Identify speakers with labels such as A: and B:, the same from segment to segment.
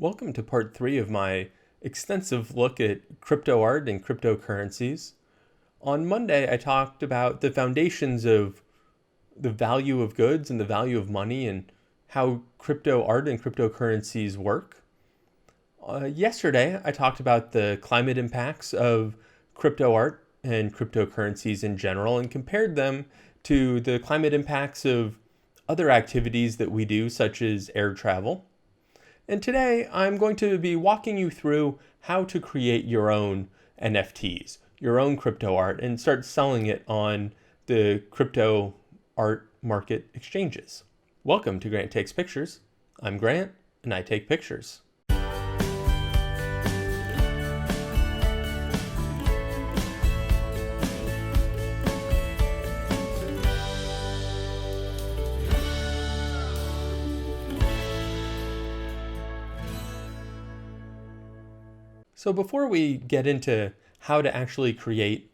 A: Welcome to part 3 of my extensive look at crypto art and cryptocurrencies. On Monday, I talked about the foundations of the value of goods and the value of money and how crypto art and cryptocurrencies work. Yesterday, I talked about the climate impacts of crypto art and cryptocurrencies in general and compared them to the climate impacts of other activities that we do, such as air travel. And today I'm going to be walking you through how to create your own NFTs, your own crypto art, and start selling it on the crypto art market exchanges. Welcome to Grant Takes Pictures. I'm Grant, and I take pictures. So before we get into how to actually create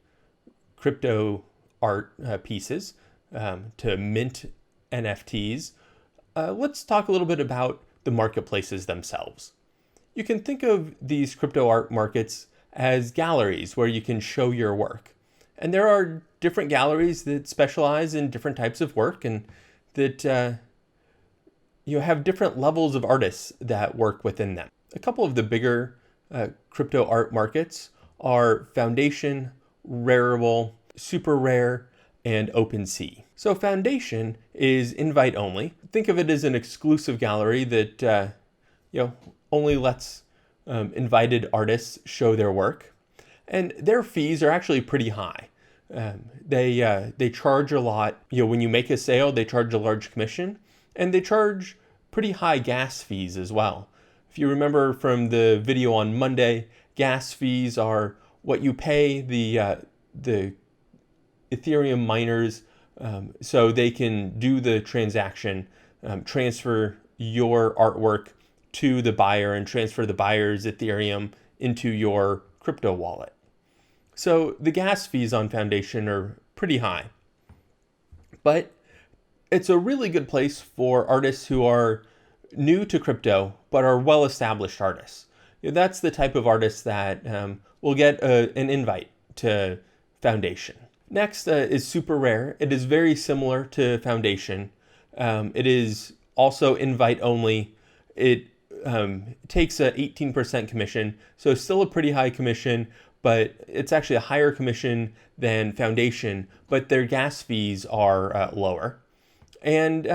A: crypto art pieces to mint NFTs, let's talk a little bit about the marketplaces themselves. You can think of these crypto art markets as galleries where you can show your work. And there are different galleries that specialize in different types of work and that you have different levels of artists that work within them. A couple of the bigger crypto art markets are Foundation, Rarible, Super Rare, and OpenSea. So Foundation is invite only. Think of it as an exclusive gallery that only lets invited artists show their work, and their fees are actually pretty high. They charge a lot. When you make a sale, they charge a large commission, and they charge pretty high gas fees as well. If you remember from the video on Monday, gas fees are what you pay the Ethereum miners so they can do the transaction, transfer your artwork to the buyer and transfer the buyer's Ethereum into your crypto wallet. So the gas fees on Foundation are pretty high. But it's a really good place for artists who are new to crypto, but are well-established artists. That's the type of artist that will get an invite to Foundation. Next is Super Rare. It is very similar to Foundation. It is also invite only. It takes an 18% commission, so still a pretty high commission, but it's actually a higher commission than Foundation, but their gas fees are lower. And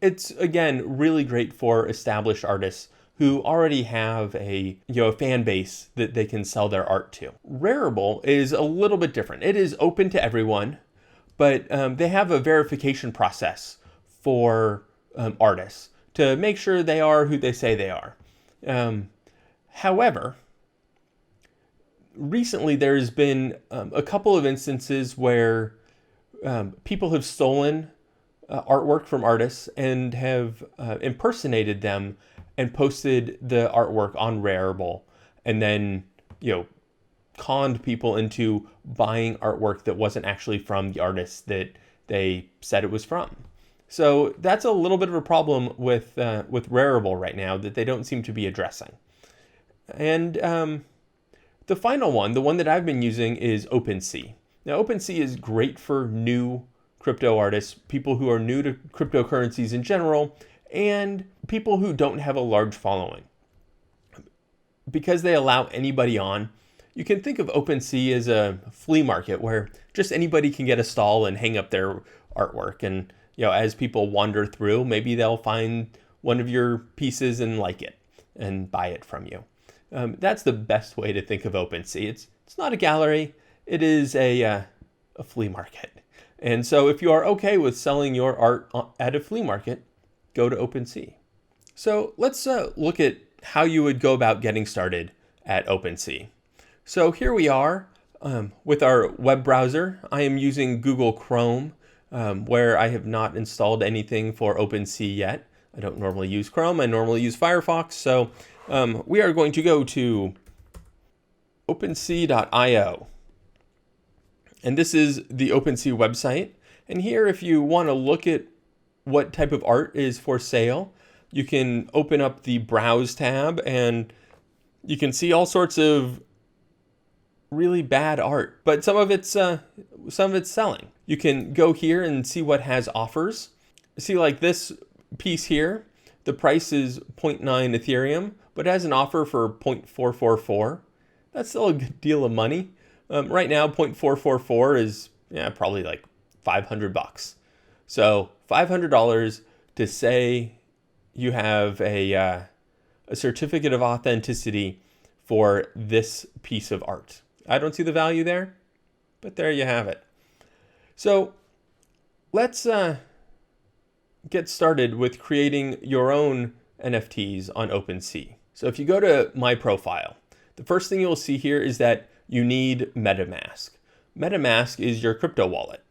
A: it's, again, really great for established artists who already have a fan base that they can sell their art to. Rarible is a little bit different. It is open to everyone, but they have a verification process for artists to make sure they are who they say they are. However, recently there's been a couple of instances where people have stolen artwork from artists and have impersonated them and posted the artwork on Rarible, and then conned people into buying artwork that wasn't actually from the artist that they said it was from. So that's a little bit of a problem with Rarible right now that they don't seem to be addressing. And the final one, the one that I've been using, is OpenSea. Now OpenSea is great for new crypto artists, people who are new to cryptocurrencies in general, and people who don't have a large following. Because they allow anybody on, you can think of OpenSea as a flea market where just anybody can get a stall and hang up their artwork. And as people wander through, maybe they'll find one of your pieces and like it and buy it from you. That's the best way to think of OpenSea. It's not a gallery, it is a flea market. And so if you are okay with selling your art at a flea market, go to OpenSea. So let's look at how you would go about getting started at OpenSea. So here we are with our web browser. I am using Google Chrome, where I have not installed anything for OpenSea yet. I don't normally use Chrome, I normally use Firefox. So we are going to go to OpenSea.io. And this is the OpenSea website. And here, if you want to look at what type of art is for sale, you can open up the Browse tab and you can see all sorts of really bad art, but some of it's selling. You can go here and see what has offers. See, like this piece here, the price is 0.9 Ethereum, but it has an offer for 0.444. That's still a good deal of money. Right now, 0.444 is probably like $500. So $500 to say you have a certificate of authenticity for this piece of art. I don't see the value there, but there you have it. So let's get started with creating your own NFTs on OpenSea. So if you go to my profile, the first thing you'll see here is that you need Metamask. Metamask is your crypto wallet.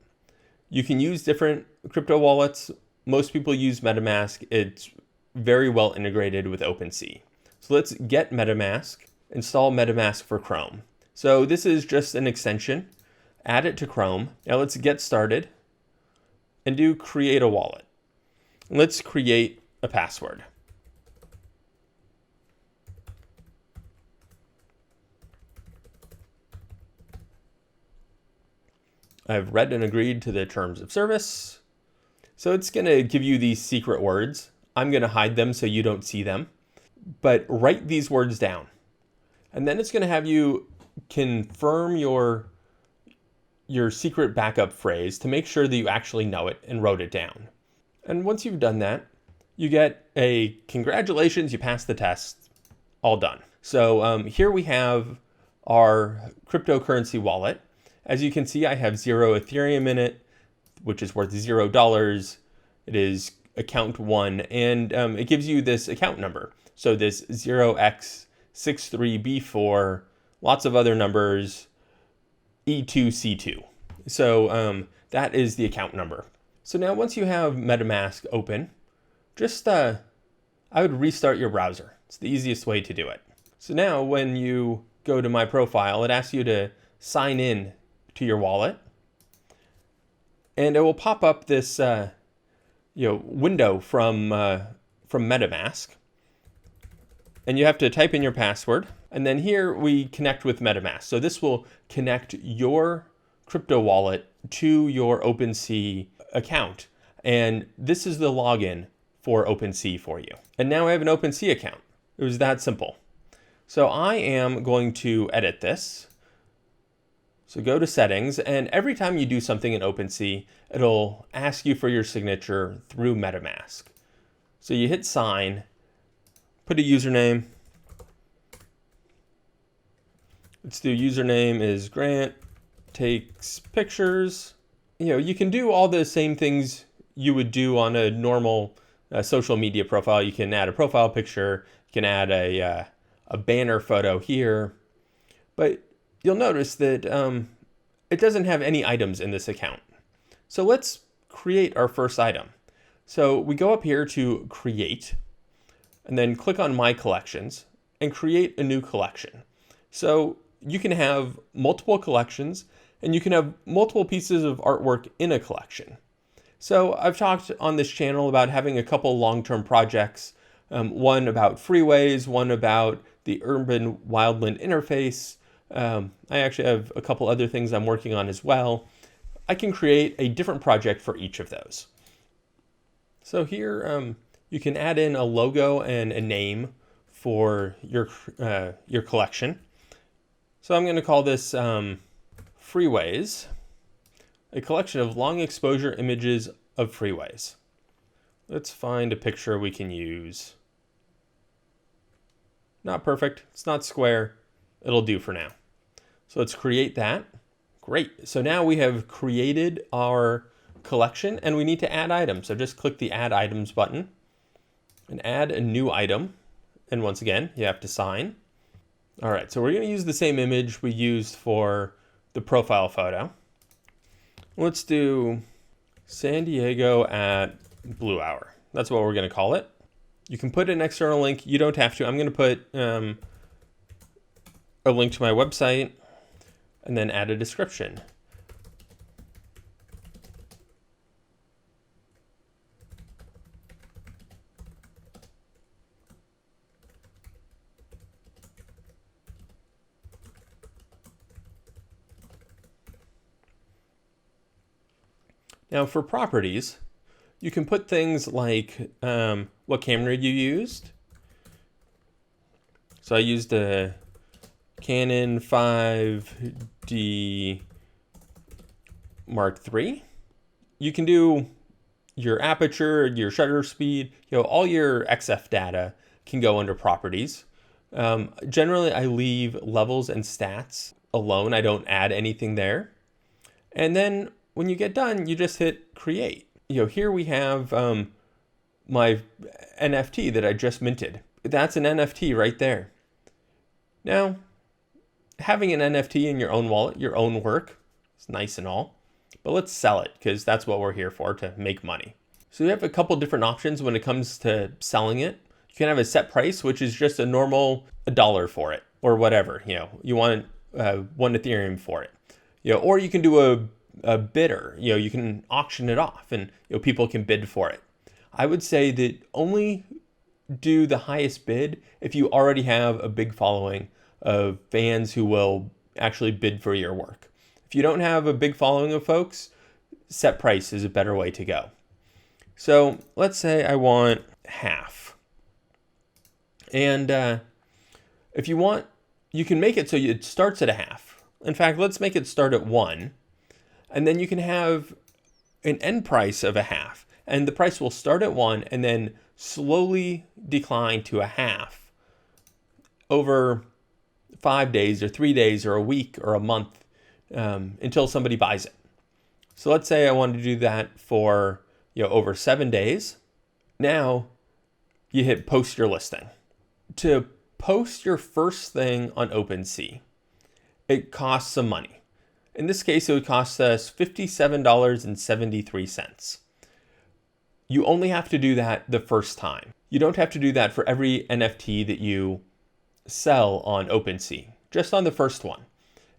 A: You can use different crypto wallets. Most people use Metamask. It's very well integrated with OpenSea. So let's get Metamask, install Metamask for Chrome. So this is just an extension. Add it to Chrome. Now let's get started and do create a wallet. Let's create a password. I've read and agreed to the terms of service. So it's going to give you these secret words. I'm going to hide them so you don't see them. But write these words down. And then it's going to have you confirm your secret backup phrase to make sure that you actually know it and wrote it down. And once you've done that, you get a congratulations, you passed the test, all done. So here we have our cryptocurrency wallet. As you can see, I have 0 Ethereum in it, which is worth $0. It is account 1, and it gives you this account number. So this 0x63B4, lots of other numbers, E2C2. So that is the account number. So now once you have MetaMask open, just I would restart your browser. It's the easiest way to do it. So now when you go to my profile, it asks you to sign in to your wallet, and it will pop up this window from MetaMask, and you have to type in your password. And then here we connect with MetaMask. So this will connect your crypto wallet to your OpenSea account, and this is the login for OpenSea for you. And now I have an OpenSea account. It was that simple. So I am going to edit this. So go to settings, and every time you do something in OpenSea, it'll ask you for your signature through MetaMask. So you hit sign, put a username. Let's do username is Grant takes pictures. You can do all the same things you would do on a normal social media profile. You can add a profile picture, you can add a banner photo here, but you'll notice that it doesn't have any items in this account. So let's create our first item. So we go up here to create, and then click on my collections and create a new collection. So you can have multiple collections, and you can have multiple pieces of artwork in a collection. So I've talked on this channel about having a couple long-term projects, one about freeways, one about the urban wildland interface. I actually have a couple other things I'm working on as well. I can create a different project for each of those. So here you can add in a logo and a name for your collection. So I'm going to call this Freeways, a collection of long exposure images of freeways. Let's find a picture we can use. Not perfect, it's not square, it'll do for now. So let's create that. Great, so now we have created our collection and we need to add items. So just click the Add Items button and add a new item. And once again, you have to sign. All right, so we're going to use the same image we used for the profile photo. Let's do San Diego at Blue Hour. That's what we're going to call it. You can put an external link. You don't have to. I'm going to put a link to my website and then add a description. Now for properties, you can put things like what camera you used. So I used a Canon 5D Mark III. You can do your aperture, your shutter speed, all your XF data can go under properties. Generally, I leave levels and stats alone. I don't add anything there. And then when you get done, you just hit create. Here we have my NFT that I just minted. That's an NFT right there. Now, having an NFT in your own wallet, your own work, is nice and all, but let's sell it because that's what we're here for, to make money. So you have a couple different options when it comes to selling it. You can have a set price, which is just a normal $1 for it or whatever. You want 1 Ethereum for it. Or you can do a bidder. You can auction it off, and people can bid for it. I would say that only do the highest bid if you already have a big following of fans who will actually bid for your work. If you don't have a big following of folks, set price is a better way to go. So let's say I want half. And if you want, you can make it so it starts at a half. In fact, let's make it start at 1. And then you can have an end price of a half. And the price will start at 1 and then slowly decline to a half over 5 days or 3 days or a week or a month until somebody buys it. So let's say I wanted to do that for over 7 days. Now you hit post your listing. To post your first thing on OpenSea, it costs some money. In this case, it would cost us $57.73. You only have to do that the first time. You don't have to do that for every NFT that you sell on OpenSea, just on the first one.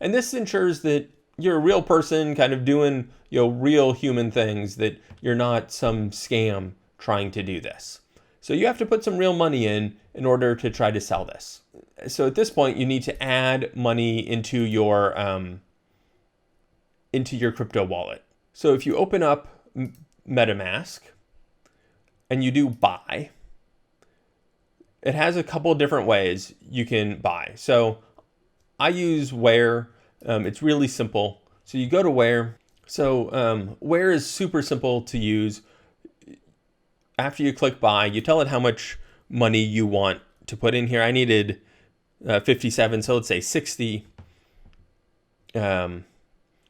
A: And this ensures that you're a real person kind of doing real human things, that you're not some scam trying to do this. So you have to put some real money in order to try to sell this. So at this point, you need to add money into your crypto wallet. So if you open up Metamask and you do buy, it has a couple of different ways you can buy. So I use Where. It's really simple. So you go to Where. So Where is super simple to use. After you click buy, you tell it how much money you want to put in here. I needed 57, so let's say 60.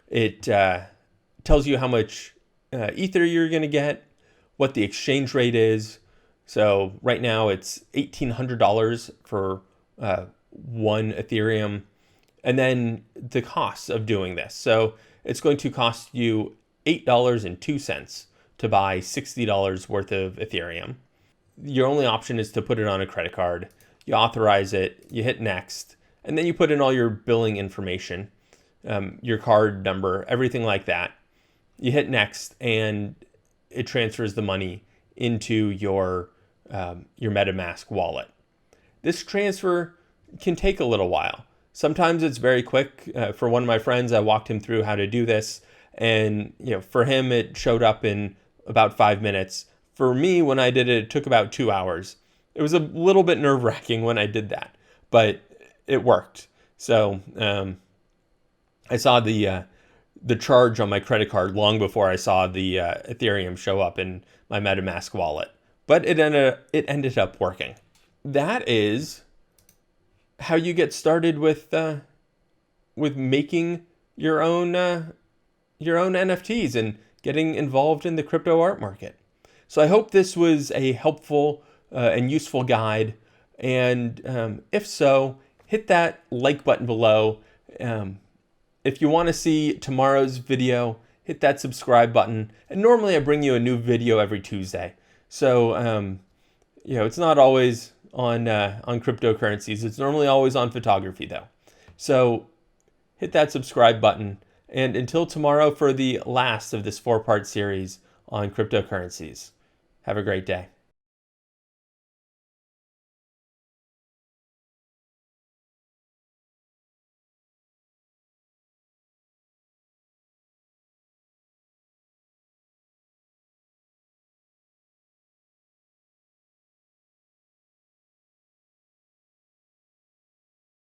A: It tells you how much Ether you're going to get, what the exchange rate is. So right now it's $1,800 for 1 Ethereum. And then the costs of doing this. So it's going to cost you $8.02 to buy $60 worth of Ethereum. Your only option is to put it on a credit card. You authorize it, you hit next, and then you put in all your billing information, your card number, everything like that. You hit next, and it transfers the money into your MetaMask wallet. This transfer can take a little while. Sometimes it's very quick. For one of my friends, I walked him through how to do this, and for him, it showed up in about 5 minutes. For me, when I did it, it took about 2 hours. It was a little bit nerve-wracking when I did that, but it worked. So I saw the charge on my credit card long before I saw the Ethereum show up in my MetaMask wallet, but it ended up working. That is how you get started with making your own NFTs and getting involved in the crypto art market. So I hope this was a helpful and useful guide. And if so, hit that like button below. If you want to see tomorrow's video, hit that subscribe button. And normally I bring you a new video every Tuesday. So it's not always on cryptocurrencies. It's normally always on photography though. So hit that subscribe button. And until tomorrow for the last of this 4-part series on cryptocurrencies, have a great day.